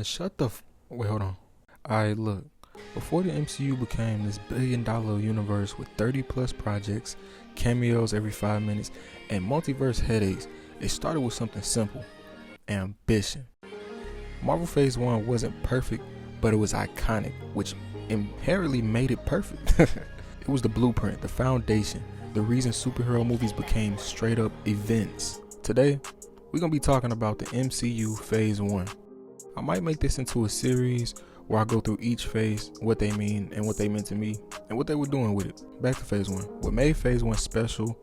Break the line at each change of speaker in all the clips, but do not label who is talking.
Shut the wait, hold on. Alright, look. Before the MCU became this billion-dollar universe with 30 plus projects, cameos every 5 minutes, and multiverse headaches, it started with something simple: ambition. Marvel Phase 1 wasn't perfect, but it was iconic, which inherently made it perfect. It was the blueprint, the foundation, the reason superhero movies became straight up events. Today, we're going to be talking about the MCU Phase 1. I might make this into a series where I go through each phase, what they mean and what they meant to me, and what they were doing with it. Back to Phase 1. What made Phase 1 special,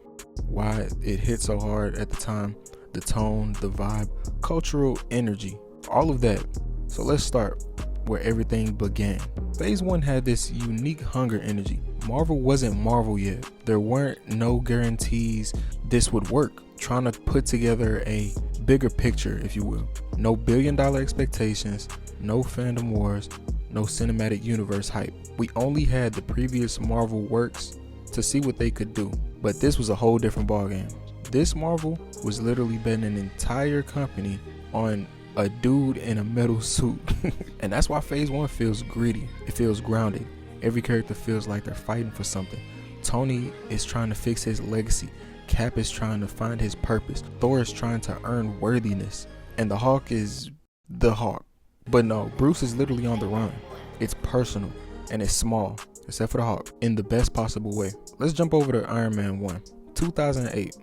why it hit so hard at the time, the tone, the vibe, cultural energy, all of that. So let's start where everything began. Phase 1 had this unique hunger energy. Marvel wasn't Marvel yet. There weren't no guarantees this would work. Trying to put together a bigger picture, if you will. No billion-dollar expectations, no fandom wars, no cinematic universe hype. We only had the previous Marvel works to see what they could do. But this was a whole different ballgame. This Marvel was literally betting an entire company on a dude in a metal suit. And that's why Phase 1 feels gritty. It feels grounded. Every character feels like they're fighting for something. Tony is trying to fix his legacy. Cap is trying to find his purpose. Thor is trying to earn worthiness. And the Hulk is the Hulk. But no, Bruce is literally on the run. It's personal and it's small, except for the Hulk, in the best possible way. Let's jump over to Iron Man 1, 2008.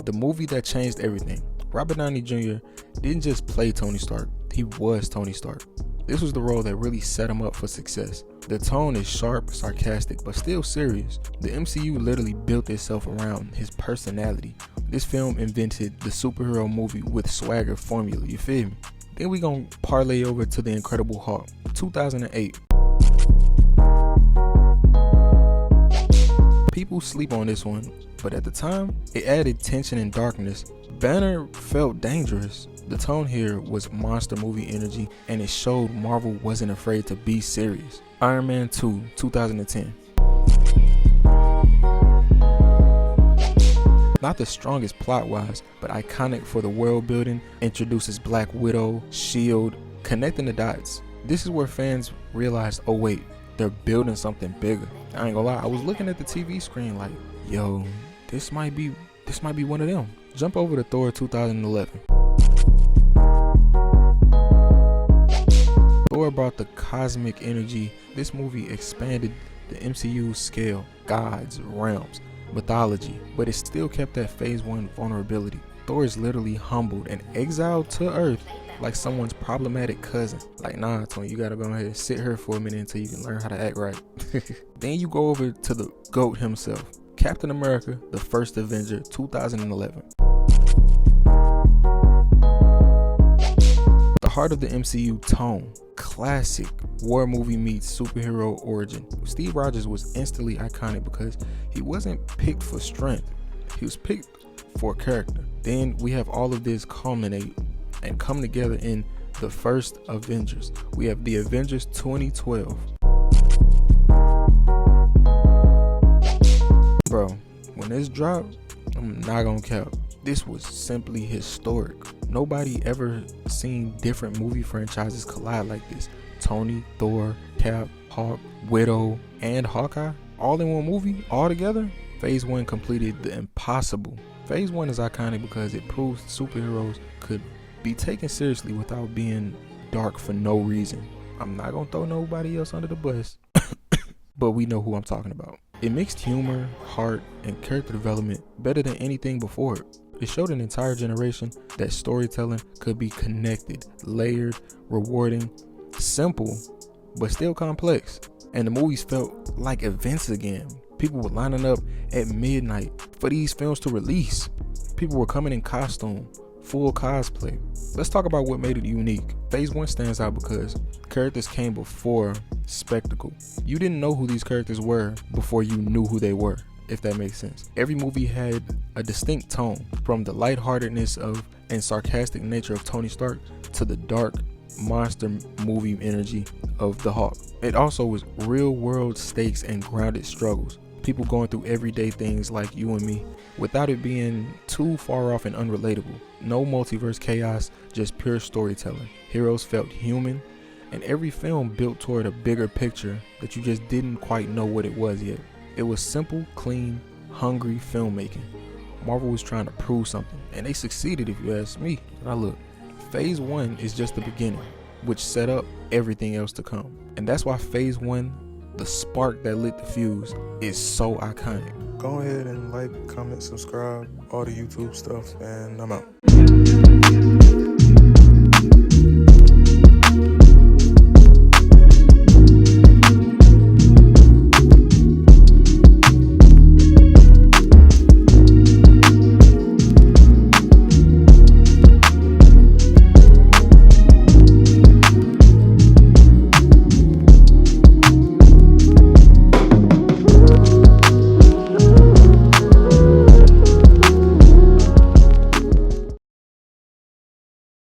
The movie that changed everything. Robert Downey Jr. didn't just play Tony Stark, he was Tony Stark. This was the role that really set him up for success. The tone is sharp, sarcastic, but still serious. The MCU literally built itself around his personality. This film invented the superhero movie with swagger formula, you feel me? Then we gon' parlay over to The Incredible Hulk, 2008. People sleep on this one, but at the time, it added tension and darkness. Banner felt dangerous. The tone here was monster movie energy, and it showed Marvel wasn't afraid to be serious. Iron Man 2, 2010. Not the strongest plot-wise, but iconic for the world building, introduces Black Widow, S.H.I.E.L.D., connecting the dots. This is where fans realized, oh wait, they're building something bigger. I ain't gonna lie, I was looking at the TV screen like, yo, this might be one of them. Jump over to Thor 2011. Thor brought the cosmic energy. This movie expanded the MCU's scale, gods, realms, mythology, but it still kept that Phase 1 vulnerability. Thor is literally humbled and exiled to Earth like someone's problematic cousin. Like, nah, Tony, you gotta go ahead and sit here for a minute until you can learn how to act right. Then you go over to the GOAT himself, Captain America, the First Avenger, 2011. The heart of the MCU tone, classic war movie meets superhero origin. Steve Rogers was instantly iconic because he wasn't picked for strength, he was picked for character. Then we have all of this culminate and come together in the First Avengers. We have the Avengers 2012. Bro, when this dropped, I'm not gonna cap, this was simply historic. Nobody ever seen different movie franchises collide like this. Tony, Thor, Cap, Hulk, Widow, and Hawkeye, all in one movie, all together. Phase 1 completed the impossible. Phase 1 is iconic because it proves superheroes could be taken seriously without being dark for no reason. I'm not gonna throw nobody else under the bus, but we know who I'm talking about. It mixed humor, heart, and character development better than anything before it. It showed an entire generation that storytelling could be connected, layered, rewarding, simple, but still complex. And the movies felt like events again. People were lining up at midnight for these films to release. People were coming in costume, full cosplay. Let's talk about what made it unique. Phase 1 stands out because characters came before spectacle. You didn't know who these characters were before you knew who they were, if that makes sense. Every movie had a distinct tone, from the lightheartedness of and sarcastic nature of Tony Stark to the dark monster movie energy of the Hulk. It also was real world stakes and grounded struggles. people going through everyday things like you and me, without it being too far off and unrelatable. No multiverse chaos, just pure storytelling. Heroes felt human, and every film built toward a bigger picture that you just didn't quite know what it was yet. It was simple, clean, hungry filmmaking. Marvel was trying to prove something, and they succeeded if you ask me. Now look, Phase 1 is just the beginning, which set up everything else to come. And that's why Phase 1, the spark that lit the fuse, is so iconic. Go ahead and like, comment, subscribe, all the YouTube stuff, and I'm out.